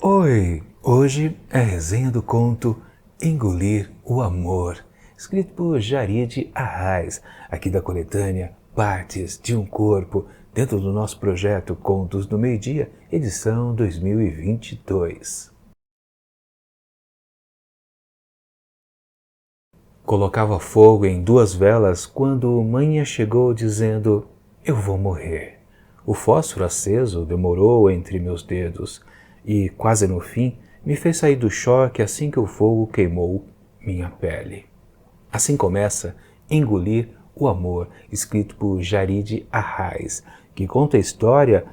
Oi! Hoje é a resenha do conto Engolir o Amor, escrito por Jarid Arraes, aqui da coletânea Partes de um Corpo, dentro do nosso projeto Contos do Meio-Dia, edição 2022. Colocava fogo em 2 velas quando manhã chegou dizendo: "Eu vou morrer." O fósforo aceso demorou entre meus dedos e, quase no fim, me fez sair do choque assim que o fogo queimou minha pele. Assim começa Engolir o Amor, escrito por Jarid Arraes, que conta a história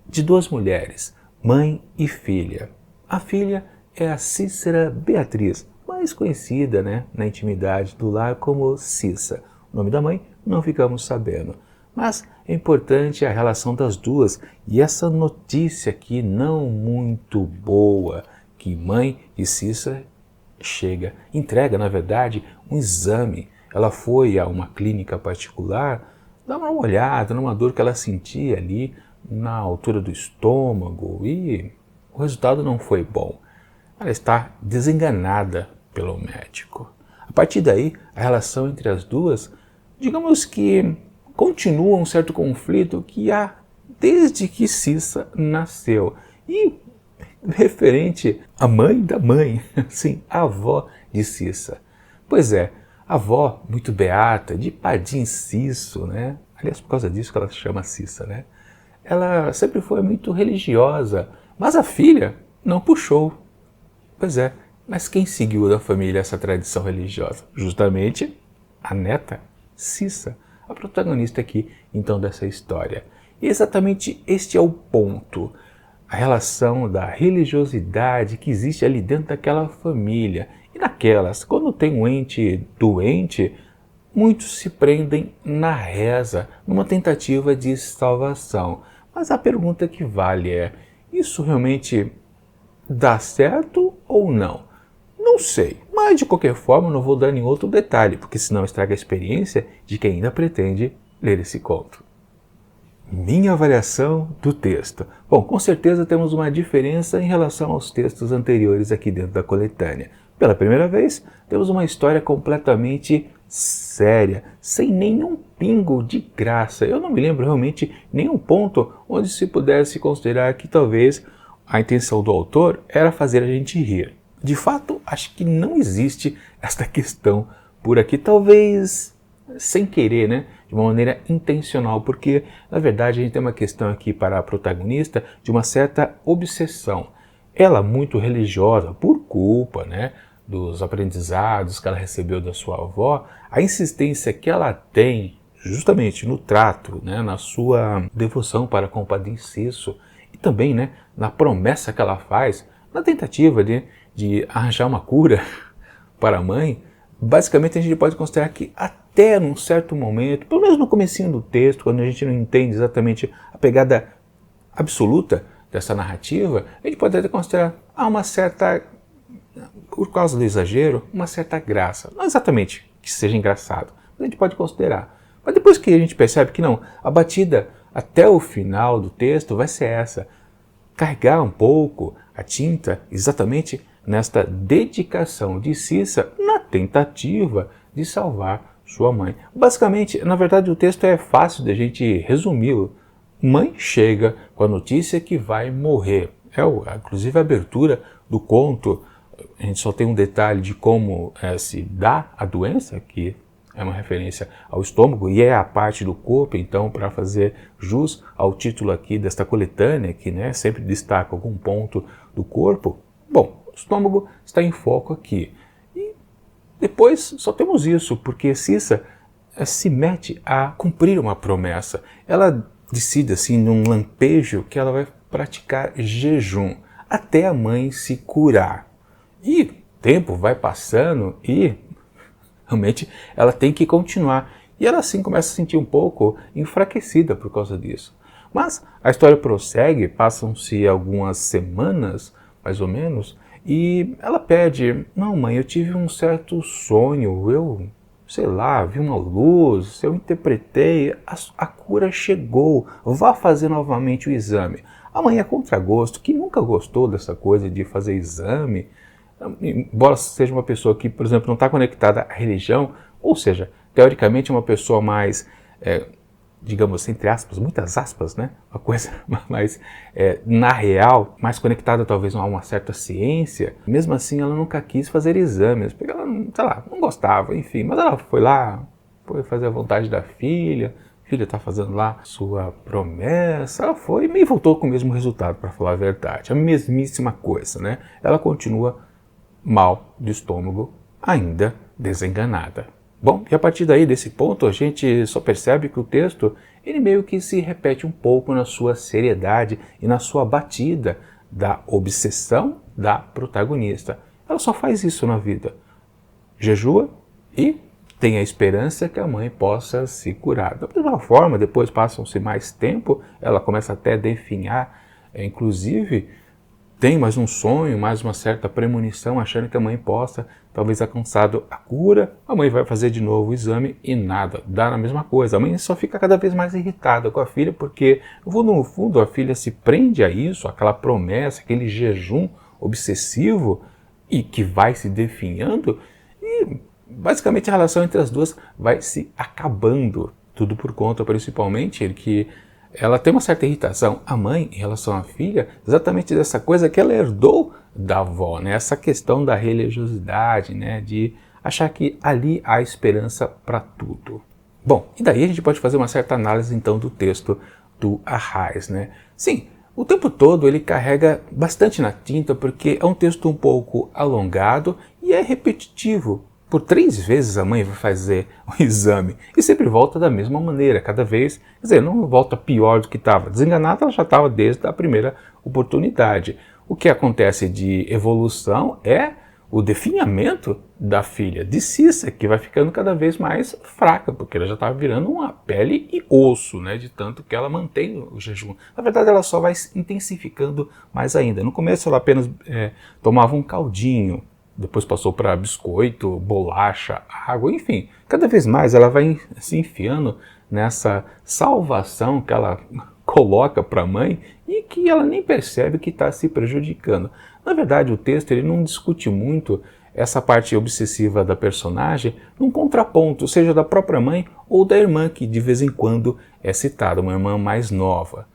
de 2 mulheres, mãe e filha. A filha é a Cícera Beatriz, mais conhecida, na intimidade do lar como Cissa. O nome da mãe não ficamos sabendo. Mas é importante a relação das duas e essa notícia aqui não muito boa, que mãe e Cissa entrega, na verdade, um exame. Ela foi a uma clínica particular dar uma olhada numa dor que ela sentia ali na altura do estômago e o resultado não foi bom. Ela está desenganada pelo médico. A partir daí, a relação entre as duas, digamos que continua um certo conflito que há desde que Cissa nasceu. E referente à mãe da mãe, sim, a avó de Cissa. Pois é, a avó muito beata, de padim cisso, Aliás, por causa disso que ela se chama Cissa, Ela sempre foi muito religiosa, mas a filha não puxou. Pois é, mas quem seguiu da família essa tradição religiosa? Justamente a neta Cissa, a protagonista aqui, então, dessa história. E exatamente este é o ponto, a relação da religiosidade que existe ali dentro daquela família. E naquelas, quando tem um ente doente, muitos se prendem na reza, numa tentativa de salvação. Mas a pergunta que vale é, isso realmente dá certo ou não? Não sei, mas de qualquer forma não vou dar nenhum outro detalhe, porque senão estraga a experiência de quem ainda pretende ler esse conto. Minha avaliação do texto. Bom, com certeza temos uma diferença em relação aos textos anteriores aqui dentro da coletânea. Pela primeira vez, temos uma história completamente séria, sem nenhum pingo de graça. Eu não me lembro realmente nenhum ponto onde se pudesse considerar que talvez a intenção do autor era fazer a gente rir. De fato, acho que não existe esta questão por aqui, talvez sem querer, de uma maneira intencional, porque na verdade a gente tem uma questão aqui para a protagonista de uma certa obsessão. Ela muito religiosa, por culpa dos aprendizados que ela recebeu da sua avó, a insistência que ela tem justamente no trato, na sua devoção para com o Padre Cisso, e também na promessa que ela faz, na tentativa de arranjar uma cura para a mãe. Basicamente a gente pode considerar que até num certo momento, pelo menos no comecinho do texto, quando a gente não entende exatamente a pegada absoluta dessa narrativa, a gente pode até considerar uma certa, por causa do exagero, uma certa graça. Não exatamente que seja engraçado, mas a gente pode considerar. Mas depois que a gente percebe que não, a batida até o final do texto vai ser essa. Carregar um pouco a tinta exatamente nesta dedicação de Cissa na tentativa de salvar sua mãe. Basicamente, na verdade, o texto é fácil de a gente resumi-lo. Mãe chega com a notícia que vai morrer. Inclusive a abertura do conto, a gente só tem um detalhe de como se dá a doença, que é uma referência ao estômago e é a parte do corpo, então, para fazer jus ao título aqui desta coletânea, que sempre destaca algum ponto do corpo. Bom, o estômago está em foco aqui. E depois só temos isso, porque Cissa se mete a cumprir uma promessa. Ela decide, assim, num lampejo, que ela vai praticar jejum até a mãe se curar. E o tempo vai passando e realmente ela tem que continuar. E ela assim começa a se sentir um pouco enfraquecida por causa disso. Mas a história prossegue, passam-se algumas semanas, mais ou menos, e ela pede: "Não, mãe, eu tive um certo sonho, eu, sei lá, vi uma luz, eu interpretei, a cura chegou, vá fazer novamente o exame." A mãe é contragosto, que nunca gostou dessa coisa de fazer exame, embora seja uma pessoa que, por exemplo, não está conectada à religião, ou seja, teoricamente é uma pessoa mais, digamos, entre aspas, muitas aspas, né? Uma coisa mais, na real, mais conectada talvez a uma certa ciência. Mesmo assim, ela nunca quis fazer exames, porque ela, sei lá, não gostava, enfim. Mas ela foi lá, foi fazer a vontade da filha, a filha está fazendo lá sua promessa, ela foi e voltou com o mesmo resultado, para falar a verdade. A mesmíssima coisa, né? Ela continua mal de estômago, ainda desenganada. Bom, e a partir daí, desse ponto, a gente só percebe que o texto, ele meio que se repete um pouco na sua seriedade e na sua batida da obsessão da protagonista. Ela só faz isso na vida. Jejua e tem a esperança que a mãe possa se curar. Da mesma forma, depois passam-se mais tempo, ela começa até a definhar, inclusive tem mais um sonho, mais uma certa premonição, achando que a mãe possa, talvez alcançado a cura, a mãe vai fazer de novo o exame e nada, dá na mesma coisa. A mãe só fica cada vez mais irritada com a filha, porque no fundo a filha se prende a isso, aquela promessa, aquele jejum obsessivo e que vai se definhando e basicamente a relação entre as duas vai se acabando. Tudo por conta, principalmente, que ela tem uma certa irritação, a mãe, em relação à filha, exatamente dessa coisa que ela herdou da avó, né? Essa questão da religiosidade, né? De achar que ali há esperança para tudo. Bom, e daí a gente pode fazer uma certa análise, então, do texto do Arraes, né? Sim, o tempo todo ele carrega bastante na tinta, porque é um texto um pouco alongado e é repetitivo. Por 3 vezes a mãe vai fazer o exame e sempre volta da mesma maneira, cada vez, quer dizer, não volta pior do que estava. Desenganada ela já estava desde a primeira oportunidade. O que acontece de evolução é o definhamento da filha de Cissa, que vai ficando cada vez mais fraca, porque ela já estava virando uma pele e osso, né, de tanto que ela mantém o jejum. Na verdade, ela só vai intensificando mais ainda. No começo ela apenas tomava um caldinho, depois passou para biscoito, bolacha, água, enfim. Cada vez mais ela vai se enfiando nessa salvação que ela coloca para a mãe e que ela nem percebe que está se prejudicando. Na verdade, o texto ele não discute muito essa parte obsessiva da personagem num contraponto, seja da própria mãe ou da irmã, que de vez em quando é citada, uma irmã mais nova.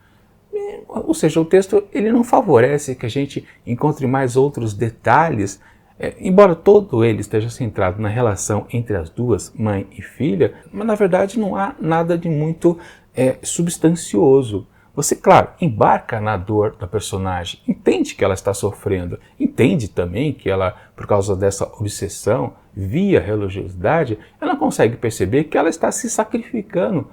Ou seja, o texto ele não favorece que a gente encontre mais outros detalhes. Embora todo ele esteja centrado na relação entre as duas, mãe e filha, mas na verdade não há nada de muito substancioso. Você, claro, embarca na dor da personagem, entende que ela está sofrendo, entende também que ela, por causa dessa obsessão, via religiosidade, ela não consegue perceber que ela está se sacrificando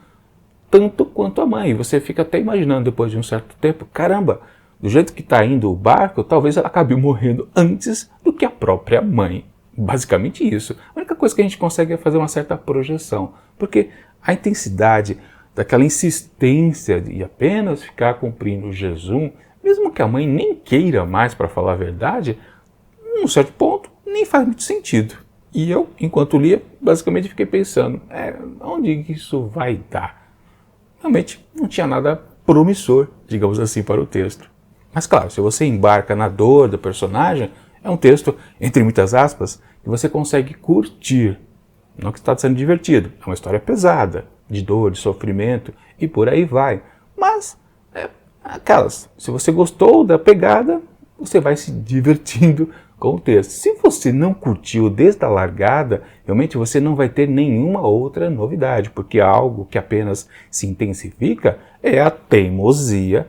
tanto quanto a mãe. Você fica até imaginando depois de um certo tempo, caramba, do jeito que está indo o barco, talvez ela acabe morrendo antes do que a própria mãe. Basicamente isso. A única coisa que a gente consegue é fazer uma certa projeção, porque a intensidade daquela insistência de apenas ficar cumprindo o jejum, mesmo que a mãe nem queira mais, para falar a verdade, num certo ponto, nem faz muito sentido. E eu, enquanto lia, basicamente fiquei pensando, onde isso vai dar? Realmente não tinha nada promissor, digamos assim, para o texto. Mas claro, se você embarca na dor do personagem, é um texto, entre muitas aspas, que você consegue curtir. Não que está sendo divertido, é uma história pesada, de dor, de sofrimento e por aí vai. Mas, se você gostou da pegada, você vai se divertindo com o texto. Se você não curtiu desde a largada, realmente você não vai ter nenhuma outra novidade, porque algo que apenas se intensifica é a teimosia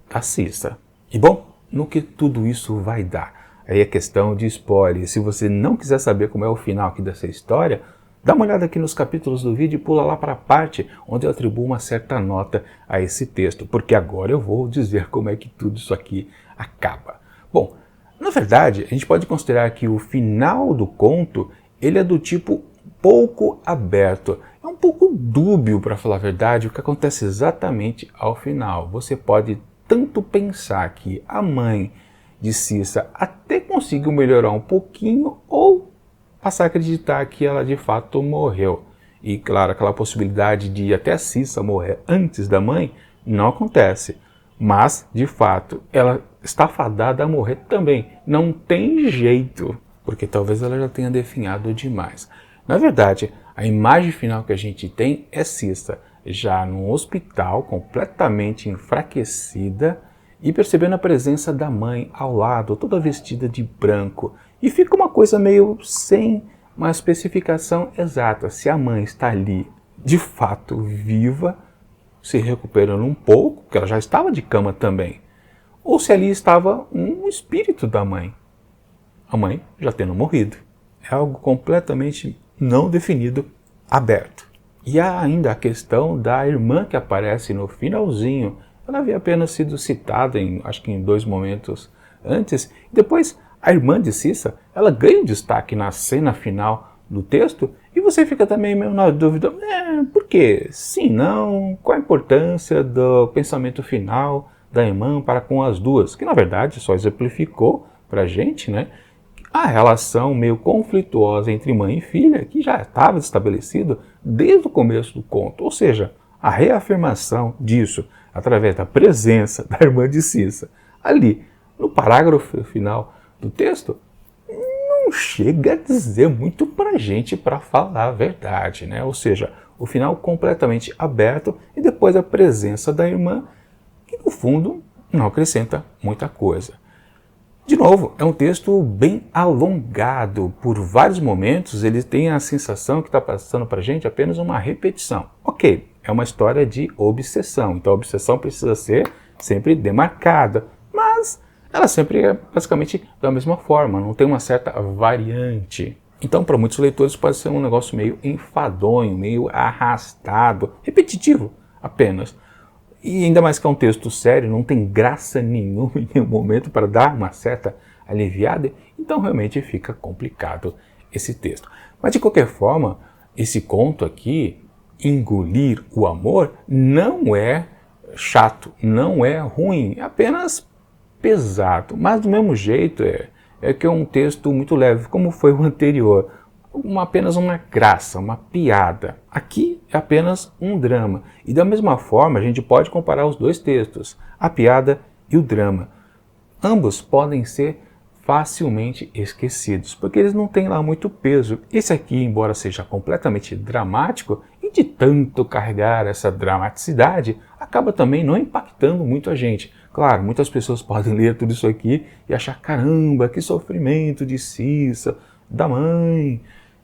da Cissa. E bom, no que tudo isso vai dar? Aí é questão de spoiler. Se você não quiser saber como é o final aqui dessa história, dá uma olhada aqui nos capítulos do vídeo e pula lá para a parte onde eu atribuo uma certa nota a esse texto, porque agora eu vou dizer como é que tudo isso aqui acaba. Bom, na verdade, a gente pode considerar que o final do conto ele é do tipo pouco aberto. É um pouco dúbio, para falar a verdade, o que acontece exatamente ao final. Você pode tanto pensar que a mãe de Cissa até conseguiu melhorar um pouquinho ou passar a acreditar que ela de fato morreu. E claro, aquela possibilidade de até a Cissa morrer antes da mãe não acontece. Mas, de fato, ela está fadada a morrer também. Não tem jeito, porque talvez ela já tenha definhado demais. Na verdade, a imagem final que a gente tem é Cissa, já num hospital, completamente enfraquecida, e percebendo a presença da mãe ao lado, toda vestida de branco. E fica uma coisa meio sem uma especificação exata, se a mãe está ali, de fato, viva, se recuperando um pouco, porque ela já estava de cama também, ou se ali estava um espírito da mãe, a mãe já tendo morrido. É algo completamente não definido, aberto. E há ainda a questão da irmã que aparece no finalzinho. Ela havia apenas sido citada, acho que em 2 momentos antes. Depois, a irmã de Cissa, ela ganha um destaque na cena final do texto, e você fica também meio na dúvida, por quê? Sim, não? Qual a importância do pensamento final da irmã para com as duas? Que, na verdade, só exemplificou para a gente, né, a relação meio conflituosa entre mãe e filha, que já estava estabelecido desde o começo do conto. Ou seja, a reafirmação disso, através da presença da irmã de Cissa, ali, no parágrafo final do texto, não chega a dizer muito para a gente, para falar a verdade, né? Ou seja, o final completamente aberto e depois a presença da irmã, que no fundo não acrescenta muita coisa. De novo, é um texto bem alongado. Por vários momentos ele tem a sensação que está passando para a gente apenas uma repetição. Ok, é uma história de obsessão, então a obsessão precisa ser sempre demarcada, mas ela sempre é basicamente da mesma forma, não tem uma certa variante. Então, para muitos leitores pode ser um negócio meio enfadonho, meio arrastado, repetitivo apenas. E ainda mais que é um texto sério, não tem graça nenhuma em nenhum momento para dar uma certa aliviada, então realmente fica complicado esse texto. Mas de qualquer forma, esse conto aqui, Engolir o Amor, não é chato, não é ruim, é apenas pesado. Mas do mesmo jeito é que é um texto muito leve, como foi o anterior. Apenas uma graça, uma piada. Aqui é apenas um drama. E da mesma forma, a gente pode comparar os dois textos, a piada e o drama. Ambos podem ser facilmente esquecidos, porque eles não têm lá muito peso. Esse aqui, embora seja completamente dramático, e de tanto carregar essa dramaticidade, acaba também não impactando muito a gente. Claro, muitas pessoas podem ler tudo isso aqui e achar, caramba, que sofrimento de Cissa, da mãe,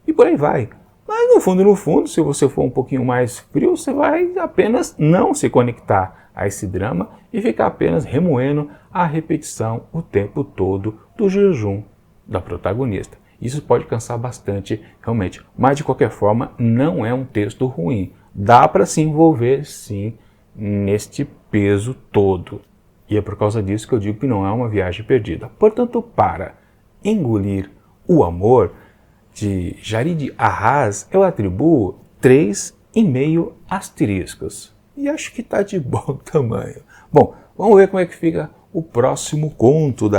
e por aí vai. Mas no fundo, se você for um pouquinho mais frio, você vai apenas não se conectar a esse drama e ficar apenas remoendo a repetição o tempo todo do jejum da protagonista. Isso pode cansar bastante, realmente. Mas, de qualquer forma, não é um texto ruim. Dá para se envolver, sim, neste peso todo. E é por causa disso que eu digo que não é uma viagem perdida. Portanto, para Engolir o Amor, de Jarid Arras, eu atribuo 3,5 asteriscos. E acho que está de bom tamanho. Bom, vamos ver como é que fica o próximo conto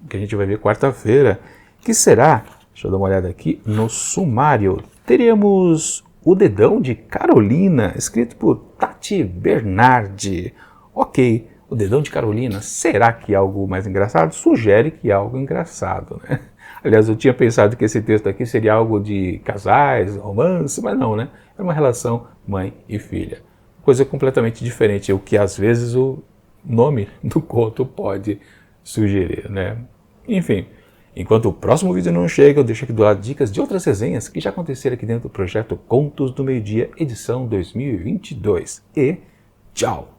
que a gente vai ver quarta-feira, que será, deixa eu dar uma olhada aqui, no sumário. Teremos O Dedão de Carolina, escrito por Tati Bernardi. Ok, O Dedão de Carolina, será que é algo mais engraçado? Sugere que é algo engraçado, né? Aliás, eu tinha pensado que esse texto aqui seria algo de casais, romance, mas não, né? É uma relação mãe e filha. Coisa completamente diferente, o que às vezes o nome do conto pode sugerir, né? Enfim, enquanto o próximo vídeo não chega, eu deixo aqui do lado dicas de outras resenhas que já aconteceram aqui dentro do projeto Contos do Meio Dia, edição 2022. E tchau!